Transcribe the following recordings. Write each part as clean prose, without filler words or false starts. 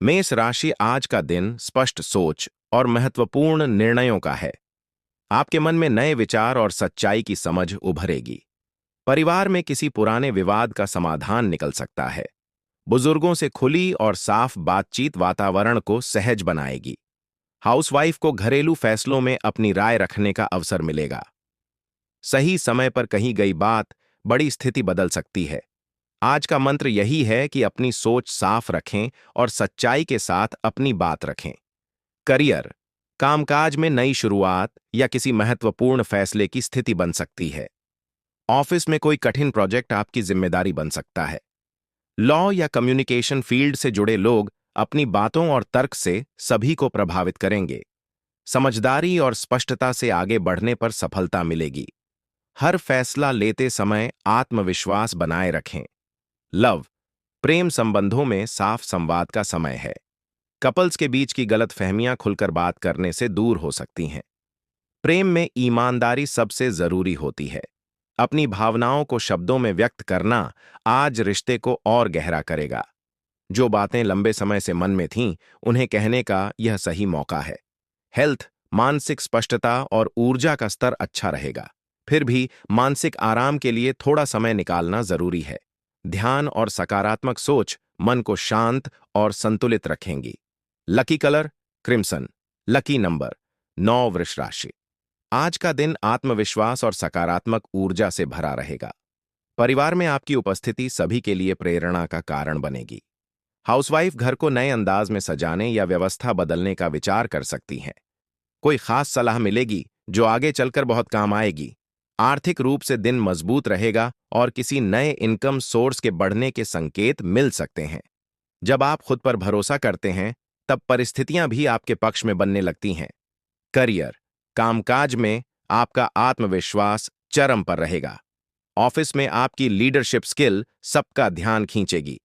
मेष राशि आज का दिन स्पष्ट सोच और महत्वपूर्ण निर्णयों का है। आपके मन में नए विचार और सच्चाई की समझ उभरेगी। परिवार में किसी पुराने विवाद का समाधान निकल सकता है। बुजुर्गों से खुली और साफ बातचीत वातावरण को सहज बनाएगी। हाउसवाइफ को घरेलू फैसलों में अपनी राय रखने का अवसर मिलेगा। सही समय पर कही गई बात बड़ी स्थिति बदल सकती है। आज का मंत्र यही है कि अपनी सोच साफ रखें और सच्चाई के साथ अपनी बात रखें। करियर, कामकाज में नई शुरुआत या किसी महत्वपूर्ण फैसले की स्थिति बन सकती है। ऑफिस में कोई कठिन प्रोजेक्ट आपकी जिम्मेदारी बन सकता है। लॉ या कम्युनिकेशन फील्ड से जुड़े लोग अपनी बातों और तर्क से सभी को प्रभावित करेंगे। समझदारी और स्पष्टता से आगे बढ़ने पर सफलता मिलेगी। हर फैसला लेते समय आत्मविश्वास बनाए रखें। लव, प्रेम संबंधों में साफ संवाद का समय है। कपल्स के बीच की गलतफहमियां खुलकर बात करने से दूर हो सकती हैं। प्रेम में ईमानदारी सबसे जरूरी होती है। अपनी भावनाओं को शब्दों में व्यक्त करना आज रिश्ते को और गहरा करेगा। जो बातें लंबे समय से मन में थीं, उन्हें कहने का यह सही मौका है। हेल्थ, मानसिक स्पष्टता और ऊर्जा का स्तर अच्छा रहेगा। फिर भी मानसिक आराम के लिए थोड़ा समय निकालना जरूरी है। ध्यान और सकारात्मक सोच मन को शांत और संतुलित रखेंगी। Lucky colour crimson. Lucky number 9। वृष राशि, आज का दिन आत्मविश्वास और सकारात्मक ऊर्जा से भरा रहेगा। परिवार में आपकी उपस्थिति सभी के लिए प्रेरणा का कारण बनेगी। हाउसवाइफ घर को नए अंदाज में सजाने या व्यवस्था बदलने का विचार कर सकती हैं। कोई खास सलाह मिलेगी जो आगे चलकर बहुत काम आएगी। आर्थिक रूप से दिन मजबूत रहेगा और किसी नए इनकम सोर्स के बढ़ने के संकेत मिल सकते हैं। जब आप खुद पर भरोसा करते हैं, तब परिस्थितियां भी आपके पक्ष में बनने लगती हैं। करियर, कामकाज में आपका आत्मविश्वास चरम पर रहेगा। ऑफिस में आपकी लीडरशिप स्किल सबका ध्यान खींचेगी।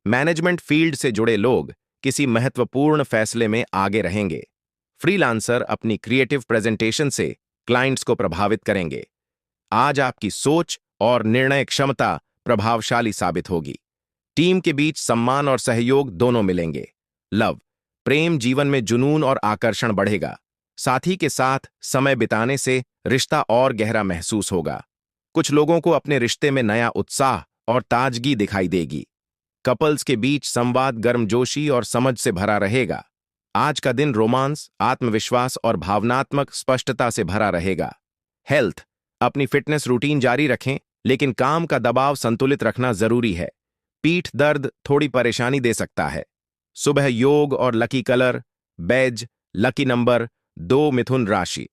मैनेजमेंट फील्ड से जुड़े लोग किसी महत्वपूर्ण फैसले में आगे रहेंगे। फ्रीलांसर अपनी क्रिएटिव प्रेजेंटेशन से क्लाइंट्स को प्रभावित करेंगे। आज आपकी सोच और निर्णय क्षमता प्रभावशाली साबित होगी। टीम के बीच सम्मान और सहयोग दोनों मिलेंगे। लव, प्रेम जीवन में जुनून और आकर्षण बढ़ेगा। साथी के साथ समय बिताने से रिश्ता और गहरा महसूस होगा। कुछ लोगों को अपने रिश्ते में नया उत्साह और ताजगी दिखाई देगी। कपल्स के बीच संवाद गर्मजोशी और समझ से भरा रहेगा। आज का दिन रोमांस, आत्मविश्वास और भावनात्मक स्पष्टता से भरा रहेगा। हेल्थ, अपनी फिटनेस रूटीन जारी रखें, लेकिन काम का दबाव संतुलित रखना जरूरी है। पीठ दर्द थोड़ी परेशानी दे सकता है। सुबह योग और lucky colour beige. Lucky number 2। मिथुन राशि,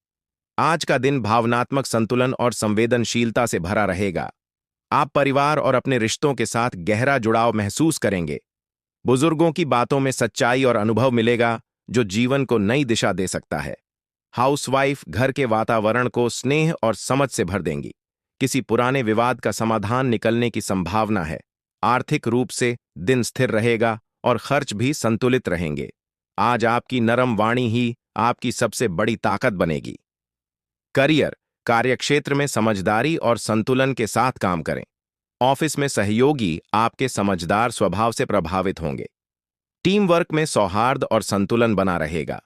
आज का दिन भावनात्मक संतुलन और संवेदनशीलता से भरा रहेगा। आप परिवार और अपने रिश्तों के साथ गहरा जुड़ाव महसूस करेंगे। बुजुर्गों की बातों में सच्चाई और अनुभव मिलेगा, जो जीवन को नई दिशा दे सकता है। हाउसवाइफ घर के वातावरण को स्नेह और समझ से भर देंगी। किसी पुराने विवाद का समाधान निकलने की संभावना है। आर्थिक रूप से दिन स्थिर रहेगा और खर्च भी संतुलित रहेंगे। आज आपकी नरम वाणी ही आपकी सबसे बड़ी ताकत बनेगी। करियर, कार्यक्षेत्र में समझदारी और संतुलन के साथ काम करें। ऑफिस में सहयोगी आपके समझदार स्वभाव से प्रभावित होंगे। टीम वर्क में सौहार्द और संतुलन बना रहेगा।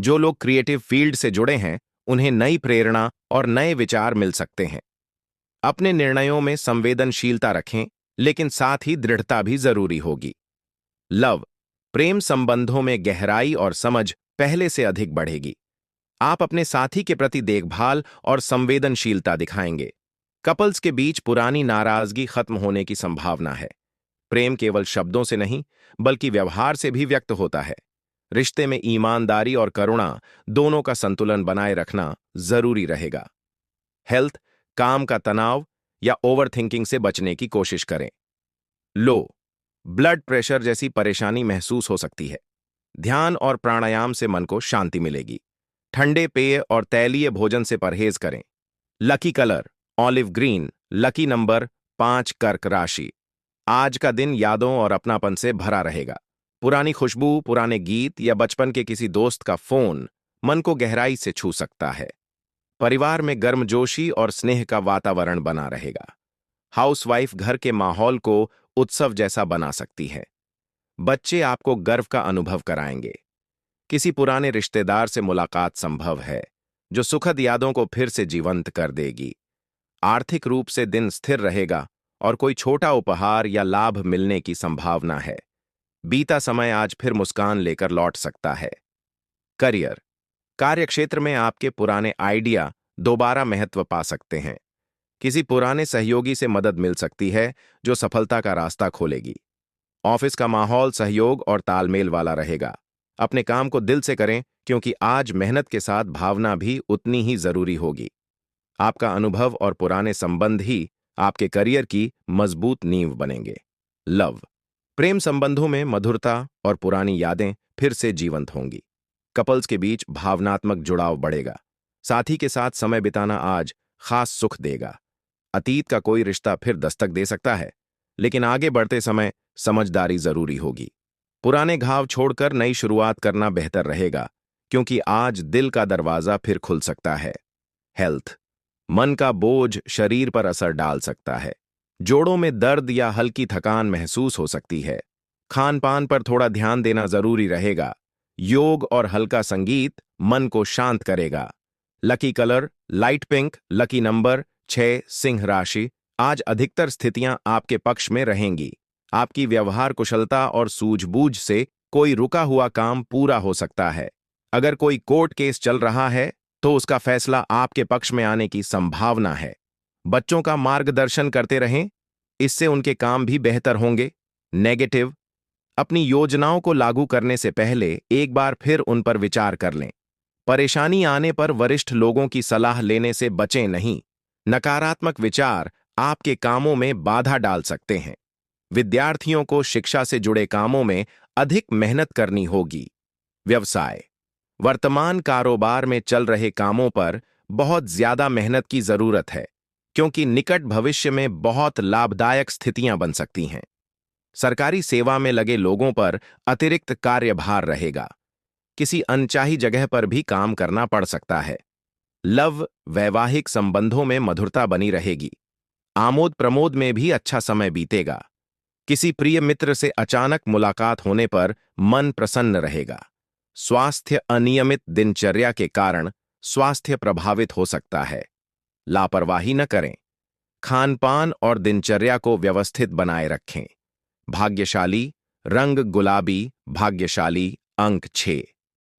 जो लोग क्रिएटिव फील्ड से जुड़े हैं, उन्हें नई प्रेरणा और नए विचार मिल सकते हैं। अपने निर्णयों में संवेदनशीलता रखें, लेकिन साथ ही दृढ़ता भी जरूरी होगी। लव, प्रेम संबंधों में गहराई और समझ पहले से अधिक बढ़ेगी। आप अपने साथी के प्रति देखभाल और संवेदनशीलता दिखाएंगे। कपल्स के बीच पुरानी नाराजगी खत्म होने की संभावना है। प्रेम केवल शब्दों से नहीं, बल्कि व्यवहार से भी व्यक्त होता है। रिश्ते में ईमानदारी और करुणा दोनों का संतुलन बनाए रखना जरूरी रहेगा। हेल्थ, काम का तनाव या ओवरथिंकिंग से बचने की कोशिश करें। लो, ब्लड प्रेशर जैसी परेशानी महसूस हो सकती है। ध्यान और प्राणायाम से मन को शांति मिलेगी। ठंडे पेय और तैलीय भोजन से परहेज करें। Lucky colour olive green. Lucky number 5। कर्क राशि, आज का दिन यादों और अपनापन से भरा रहेगा। पुरानी खुशबू, पुराने गीत या बचपन के किसी दोस्त का फोन मन को गहराई से छू सकता है। परिवार में गर्मजोशी और स्नेह का वातावरण बना रहेगा। हाउसवाइफ घर के माहौल को उत्सव जैसा बना सकती है। बच्चे आपको गर्व का अनुभव कराएंगे। किसी पुराने रिश्तेदार से मुलाकात संभव है, जो सुखद यादों को फिर से जीवंत कर देगी। आर्थिक रूप से दिन स्थिर रहेगा और कोई छोटा उपहार या लाभ मिलने की संभावना है। बीता समय आज फिर मुस्कान लेकर लौट सकता है। करियर। कार्यक्षेत्र में आपके पुराने आइडिया दोबारा महत्व पा सकते हैं। किसी पुराने सहयोगी से मदद मिल सकती है, जो सफलता का रास्ता खोलेगी। ऑफिस का माहौल सहयोग और तालमेल वाला रहेगा। अपने काम को दिल से करें, क्योंकि आज मेहनत के साथ भावना भी उतनी ही जरूरी होगी। आपका अनुभव और पुराने संबंध ही आपके करियर की मजबूत नींव बनेंगे। लव। प्रेम संबंधों में मधुरता और पुरानी यादें फिर से जीवंत होंगी। कपल्स के बीच भावनात्मक जुड़ाव बढ़ेगा। साथी के साथ समय बिताना आज खास सुख देगा। अतीत का कोई रिश्ता फिर दस्तक दे सकता है, लेकिन आगे बढ़ते समय समझदारी जरूरी होगी। पुराने घाव छोड़कर नई शुरुआत करना बेहतर रहेगा, क्योंकि आज दिल का दरवाजा फिर खुल सकता है। हेल्थ। मन का बोझ शरीर पर असर डाल सकता है। जोड़ों में दर्द या हल्की थकान महसूस हो सकती है। खान पान पर थोड़ा ध्यान देना जरूरी रहेगा। योग और हल्का संगीत मन को शांत करेगा। Lucky colour light pink. Lucky number 6। Singh राशि। आज अधिकतर स्थितियां आपके पक्ष में रहेंगी। आपकी व्यवहार कुशलता और सूझबूझ से कोई रुका हुआ काम पूरा हो सकता है। अगर कोई कोर्ट केस चल रहा है, तो उसका फैसला आपके पक्ष में आने की संभावना है। बच्चों का मार्गदर्शन करते रहें, इससे उनके काम भी बेहतर होंगे। नेगेटिव। अपनी योजनाओं को लागू करने से पहले एक बार फिर उन पर विचार कर लें। परेशानी आने पर वरिष्ठ लोगों की सलाह लेने से बचें नहीं। नकारात्मक विचार आपके कामों में बाधा डाल सकते हैं। विद्यार्थियों को शिक्षा से जुड़े कामों में अधिक मेहनत करनी होगी। व्यवसाय। वर्तमान कारोबार में चल रहे कामों पर बहुत ज्यादा मेहनत की जरूरत है, क्योंकि निकट भविष्य में बहुत लाभदायक स्थितियां बन सकती हैं। सरकारी सेवा में लगे लोगों पर अतिरिक्त कार्यभार रहेगा। किसी अनचाही जगह पर भी काम करना पड़ सकता है। लव। वैवाहिक संबंधों में मधुरता बनी रहेगी। आमोद प्रमोद में भी अच्छा समय बीतेगा। किसी प्रिय मित्र से अचानक मुलाकात होने पर मन प्रसन्न रहेगा। स्वास्थ्य। अनियमित दिनचर्या के कारण स्वास्थ्य प्रभावित हो सकता है। लापरवाही न करें। खान पान और दिनचर्या को व्यवस्थित बनाए रखें। भाग्यशाली रंग गुलाबी। भाग्यशाली अंक 6।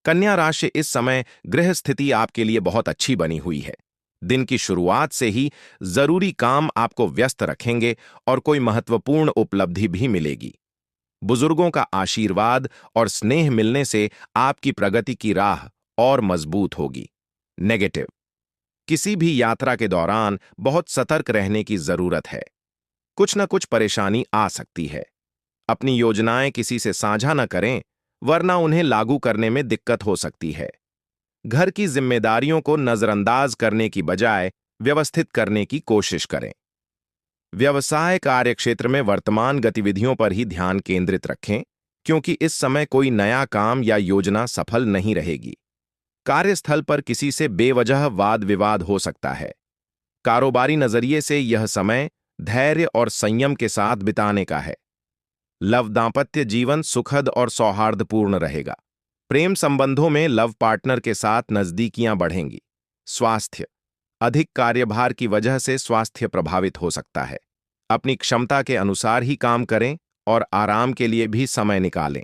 कन्या राशि। इस समय गृह स्थिति आपके लिए बहुत अच्छी बनी हुई है। दिन की शुरुआत से ही जरूरी काम आपको व्यस्त रखेंगे और कोई महत्वपूर्ण उपलब्धि भी मिलेगी। बुजुर्गों का आशीर्वाद और स्नेह मिलने से आपकी प्रगति की राह और मजबूत होगी। नेगेटिव। किसी भी यात्रा के दौरान बहुत सतर्क रहने की जरूरत है। कुछ न कुछ परेशानी आ सकती है। अपनी योजनाएं किसी से साझा न करें, वरना उन्हें लागू करने में दिक्कत हो सकती है। घर की जिम्मेदारियों को नजरअंदाज करने की बजाय व्यवस्थित करने की कोशिश करें। व्यवसाय कार्यक्षेत्र में वर्तमान गतिविधियों पर ही ध्यान केंद्रित रखें, क्योंकि इस समय कोई नया काम या योजना सफल नहीं रहेगी। कार्यस्थल पर किसी से बेवजह वाद विवाद हो सकता है। कारोबारी नजरिए से यह समय धैर्य और संयम के साथ बिताने का है। लव। दांपत्य जीवन सुखद और सौहार्दपूर्ण रहेगा। प्रेम संबंधों में लव पार्टनर के साथ नजदीकियां बढ़ेंगी। स्वास्थ्य। अधिक कार्यभार की वजह से स्वास्थ्य प्रभावित हो सकता है। अपनी क्षमता के अनुसार ही काम करें और आराम के लिए भी समय निकालें।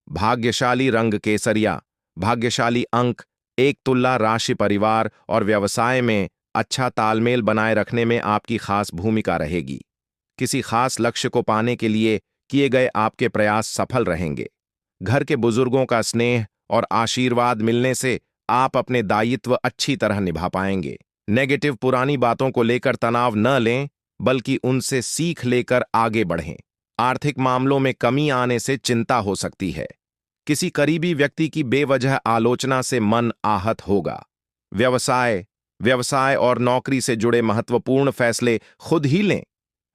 भाग्यशाली रंग केसरिया। भाग्यशाली अंक 1। तुला राशि। परिवार और व्यवसाय में अच्छा तालमेल बनाए रखने में आपकी खास भूमिका रहेगी। किसी खास लक्ष्य को पाने के लिए किए गए आपके प्रयास सफल रहेंगे। घर के बुजुर्गों का स्नेह और आशीर्वाद मिलने से आप अपने दायित्व अच्छी तरह निभा पाएंगे। नेगेटिव। पुरानी बातों को लेकर तनाव न लें, बल्कि उनसे सीख लेकर आगे बढ़ें। आर्थिक मामलों में कमी आने से चिंता हो सकती है। किसी करीबी व्यक्ति की बेवजह आलोचना से मन आहत होगा। व्यवसाय। व्यवसाय और नौकरी से जुड़े महत्वपूर्ण फैसले खुद ही लें।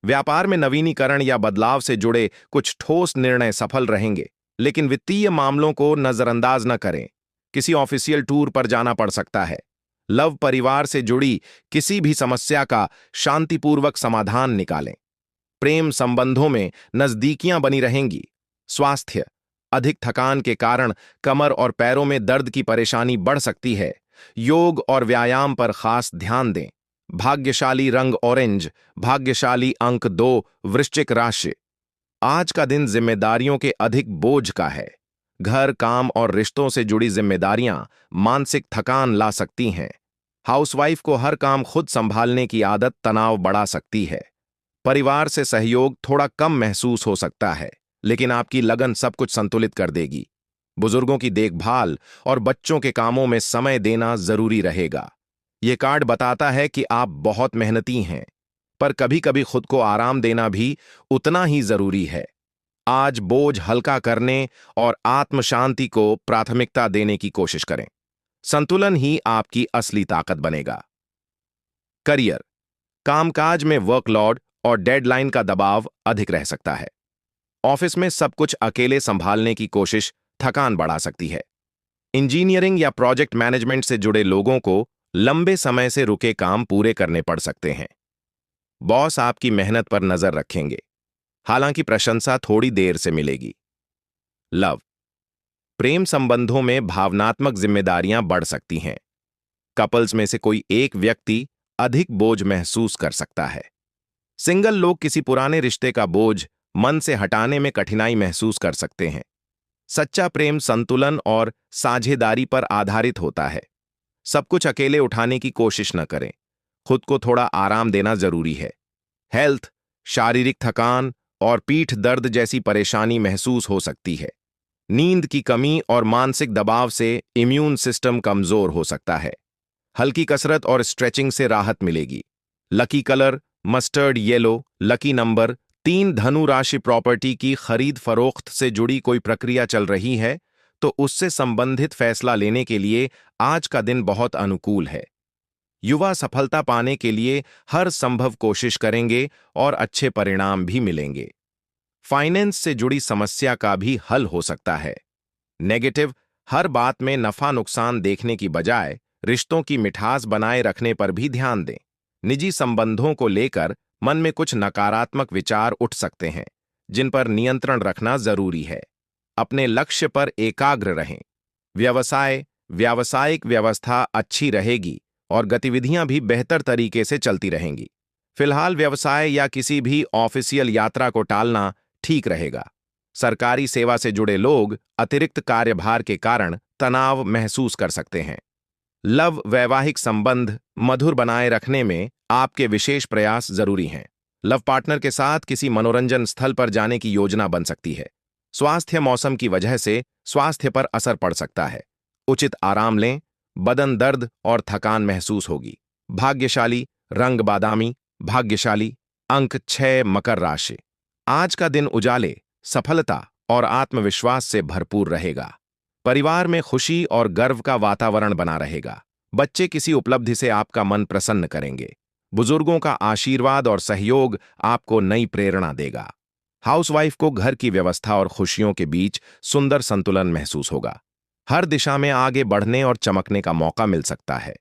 व्यापार में नवीनीकरण या बदलाव से जुड़े कुछ ठोस निर्णय सफल रहेंगे, लेकिन वित्तीय मामलों को नजरअंदाज न करें। किसी ऑफिशियल टूर पर जाना पड़ सकता है। लव। परिवार से जुड़ी किसी भी समस्या का शांतिपूर्वक समाधान निकालें। प्रेम संबंधों में नजदीकियां बनी रहेंगी। स्वास्थ्य, अधिक थकान के कारण कमर और पैरों में दर्द की परेशानी बढ़ सकती है। योग और व्यायाम पर खास ध्यान दें। भाग्यशाली रंग ऑरेंज, भाग्यशाली अंक 2, वृश्चिक राशि। आज का दिन जिम्मेदारियों के अधिक बोझ का है। घर, काम और रिश्तों से जुड़ी जिम्मेदारियां मानसिक थकान ला सकती हैं। हाउसवाइफ को हर काम खुद संभालने की आदत तनाव बढ़ा सकती है। परिवार से सहयोग थोड़ा कम महसूस हो सकता है, लेकिन आपकी लगन सब कुछ संतुलित कर देगी। बुजुर्गों की देखभाल और बच्चों के कामों में समय देना जरूरी रहेगा। ये कार्ड बताता है कि आप बहुत मेहनती हैं, पर कभी-कभी खुद को आराम देना भी उतना ही जरूरी है। आज बोझ हल्का करने और आत्म शांति को प्राथमिकता देने की कोशिश करें। संतुलन ही आपकी असली ताकत बनेगा। करियर, कामकाज में वर्कलोड और डेडलाइन का दबाव अधिक रह सकता है। ऑफिस में सब कुछ अकेले संभालने की कोशिश थकान बढ़ा सकती है। इंजीनियरिंग या प्रोजेक्ट मैनेजमेंट से जुड़े लोगों को लंबे समय से रुके काम पूरे करने पड़ सकते हैं। बॉस आपकी मेहनत पर नजर रखेंगे, हालांकि प्रशंसा थोड़ी देर से मिलेगी। लव, प्रेम संबंधों में भावनात्मक जिम्मेदारियां बढ़ सकती हैं। कपल्स में से कोई एक व्यक्ति अधिक बोझ महसूस कर सकता है। सिंगल लोग किसी पुराने रिश्ते का बोझ मन से हटाने में कठिनाई महसूस कर सकते हैं। सच्चा प्रेम संतुलन और साझेदारी पर आधारित होता है। सब कुछ अकेले उठाने की कोशिश न करें। खुद को थोड़ा आराम देना जरूरी है। हेल्थ, शारीरिक थकान और पीठ दर्द जैसी परेशानी महसूस हो सकती है। नींद की कमी और मानसिक दबाव से इम्यून सिस्टम कमजोर हो सकता है। हल्की कसरत और स्ट्रेचिंग से राहत मिलेगी। Lucky colour mustard yellow, lucky number 3। धनु राशि, प्रॉपर्टी की खरीद फरोख्त से जुड़ी कोई प्रक्रिया चल रही है तो उससे संबंधित फैसला लेने के लिए आज का दिन बहुत अनुकूल है। युवा सफलता पाने के लिए हर संभव कोशिश करेंगे और अच्छे परिणाम भी मिलेंगे। फाइनेंस से जुड़ी समस्या का भी हल हो सकता है। नेगेटिव, हर बात में नफा नुकसान देखने की बजाय रिश्तों की मिठास बनाए रखने पर भी ध्यान दें। निजी संबंधों को लेकर मन में कुछ नकारात्मक विचार उठ सकते हैं, जिन पर नियंत्रण रखना जरूरी है। अपने लक्ष्य पर एकाग्र रहें। व्यवसाय, व्यावसायिक व्यवस्था अच्छी रहेगी और गतिविधियां भी बेहतर तरीके से चलती रहेंगी। फिलहाल व्यवसाय या किसी भी ऑफिशियल यात्रा को टालना ठीक रहेगा। सरकारी सेवा से जुड़े लोग अतिरिक्त कार्यभार के कारण तनाव महसूस कर सकते हैं। लव, वैवाहिक संबंध मधुर बनाए रखने में आपके विशेष प्रयास जरूरी हैं। लव पार्टनर के साथ किसी मनोरंजन स्थल पर जाने की योजना बन सकती है। स्वास्थ्य, मौसम की वजह से स्वास्थ्य पर असर पड़ सकता है। उचित आराम लें, बदन दर्द और थकान महसूस होगी। भाग्यशाली रंग बादामी, भाग्यशाली अंक 6, मकर राशि। आज का दिन उजाले, सफलता और आत्मविश्वास से भरपूर रहेगा। परिवार में खुशी और गर्व का वातावरण बना रहेगा। बच्चे किसी उपलब्धि से आपका मन प्रसन्न करेंगे। बुजुर्गों का आशीर्वाद और सहयोग आपको नई प्रेरणा देगा। हाउसवाइफ को घर की व्यवस्था और खुशियों के बीच सुंदर संतुलन महसूस होगा। हर दिशा में आगे बढ़ने और चमकने का मौका मिल सकता है।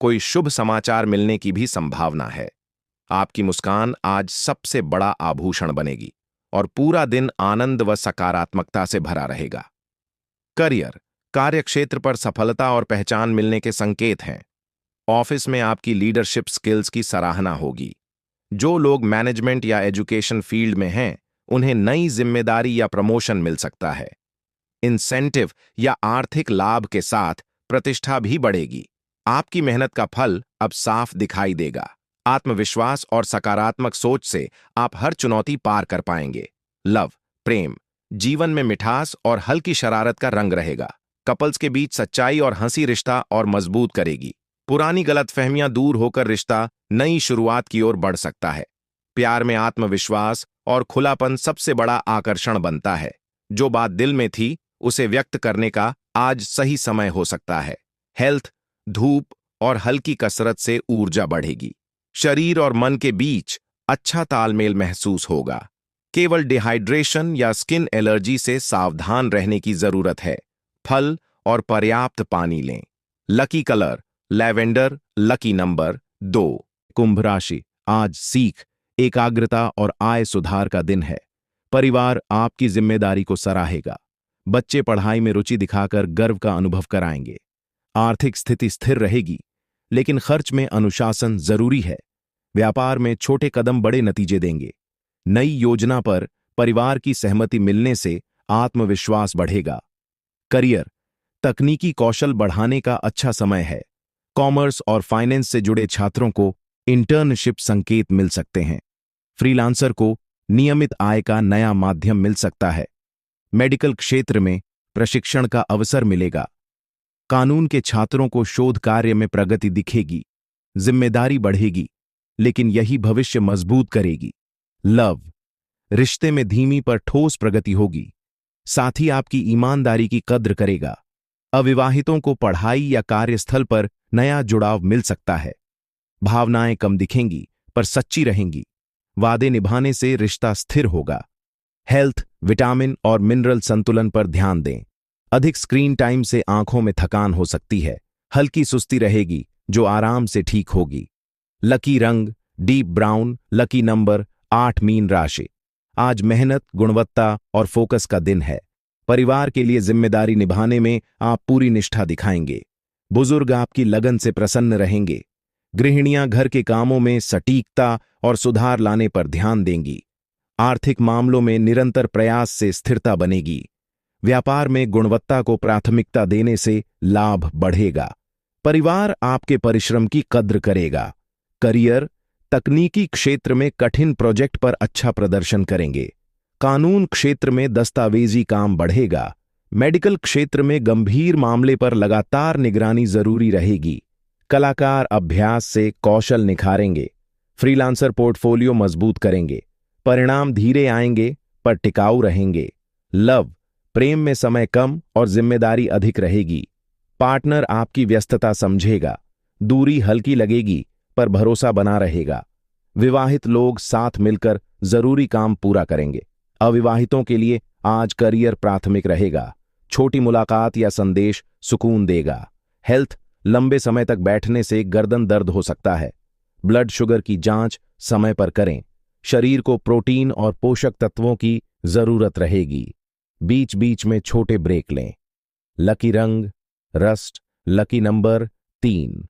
कोई शुभ समाचार मिलने की भी संभावना है। आपकी मुस्कान आज सबसे बड़ा आभूषण बनेगी और पूरा दिन आनंद व सकारात्मकता से भरा रहेगा। करियर, कार्यक्षेत्र पर सफलता और पहचान मिलने के संकेत हैं। ऑफिस में आपकी लीडरशिप स्किल्स की सराहना होगी। जो लोग मैनेजमेंट या एजुकेशन फील्ड में हैं, उन्हें नई जिम्मेदारी या प्रमोशन मिल सकता है। इंसेंटिव या आर्थिक लाभ के साथ प्रतिष्ठा भी बढ़ेगी। आपकी मेहनत का फल अब साफ दिखाई देगा। आत्मविश्वास और सकारात्मक सोच से आप हर चुनौती पार कर पाएंगे। लव, प्रेम, जीवन में मिठास और हल्की शरारत का रंग रहेगा। कपल्स के बीच सच्चाई और हंसी रिश्ता और मजबूत करेगी। पुरानी गलतफहमियां दूर होकर रिश्ता नई शुरुआत की ओर बढ़ सकता है। प्यार में आत्मविश्वास और खुलापन सबसे बड़ा आकर्षण बनता है। जो बात दिल में थी उसे व्यक्त करने का आज सही समय हो सकता है। हेल्थ, धूप और हल्की कसरत से ऊर्जा बढ़ेगी। शरीर और मन के बीच अच्छा तालमेल महसूस होगा। केवल डिहाइड्रेशन या स्किन एलर्जी से सावधान रहने की जरूरत है। फल और पर्याप्त पानी लें। Lucky colour lavender, lucky number 2। कुंभ राशि, आज सीख, एकाग्रता और आय सुधार का दिन है। परिवार आपकी जिम्मेदारी को सराहेगा। बच्चे पढ़ाई में रुचि दिखाकर गर्व का अनुभव कराएंगे। आर्थिक स्थिति स्थिर रहेगी, लेकिन खर्च में अनुशासन जरूरी है। व्यापार में छोटे कदम बड़े नतीजे देंगे। नई योजना पर परिवार की सहमति मिलने से आत्मविश्वास बढ़ेगा। करियर, तकनीकी कौशल बढ़ाने का अच्छा समय है। कॉमर्स और फाइनेंस से जुड़े छात्रों को इंटर्नशिप संकेत मिल सकते हैं। फ्रीलांसर को नियमित आय का नया माध्यम मिल सकता है। मेडिकल क्षेत्र में प्रशिक्षण का अवसर मिलेगा। कानून के छात्रों को शोध कार्य में प्रगति दिखेगी। जिम्मेदारी बढ़ेगी, लेकिन यही भविष्य मजबूत करेगी। लव, रिश्ते में धीमी पर ठोस प्रगति होगी। साथी आपकी ईमानदारी की कद्र करेगा। अविवाहितों को पढ़ाई या कार्यस्थल पर नया जुड़ाव मिल सकता है। भावनाएं कम दिखेंगी पर सच्ची रहेंगी। वादे निभाने से रिश्ता स्थिर होगा। हेल्थ, विटामिन और मिनरल संतुलन पर ध्यान दें। अधिक स्क्रीन टाइम से आंखों में थकान हो सकती है। हल्की सुस्ती रहेगी जो आराम से ठीक होगी। लकी रंग deep brown. Lucky number 8। Mean राशि। आज मेहनत, गुणवत्ता और फोकस का दिन है। परिवार के लिए जिम्मेदारी निभाने में आप पूरी निष्ठा दिखाएंगे। बुजुर्ग आपकी लगन से प्रसन्न रहेंगे। गृहिणियां घर के कामों में सटीकता और सुधार लाने पर ध्यान देंगी। आर्थिक मामलों में निरंतर प्रयास से स्थिरता बनेगी। व्यापार में गुणवत्ता को प्राथमिकता देने से लाभ बढ़ेगा। परिवार आपके परिश्रम की कद्र करेगा। करियर, तकनीकी क्षेत्र में कठिन प्रोजेक्ट पर अच्छा प्रदर्शन करेंगे। कानून क्षेत्र में दस्तावेजी काम बढ़ेगा। मेडिकल क्षेत्र में गंभीर मामले पर लगातार निगरानी जरूरी रहेगी। कलाकार अभ्यास से कौशल निखारेंगे। फ्रीलांसर पोर्टफोलियो मजबूत करेंगे। परिणाम धीरे आएंगे पर टिकाऊ रहेंगे। लव, प्रेम में समय कम और जिम्मेदारी अधिक रहेगी। पार्टनर आपकी व्यस्तता समझेगा। दूरी हल्की लगेगी पर भरोसा बना रहेगा। विवाहित लोग साथ मिलकर जरूरी काम पूरा करेंगे। अविवाहितों के लिए आज करियर प्राथमिक रहेगा। छोटी मुलाकात या संदेश सुकून देगा। हेल्थ, लंबे समय तक बैठने से गर्दन दर्द हो सकता है। ब्लड शुगर की जांच समय पर करें। शरीर को प्रोटीन और पोषक तत्वों की जरूरत रहेगी। बीच बीच में छोटे ब्रेक लें। लकी रंग रस्ट। Lucky number 3।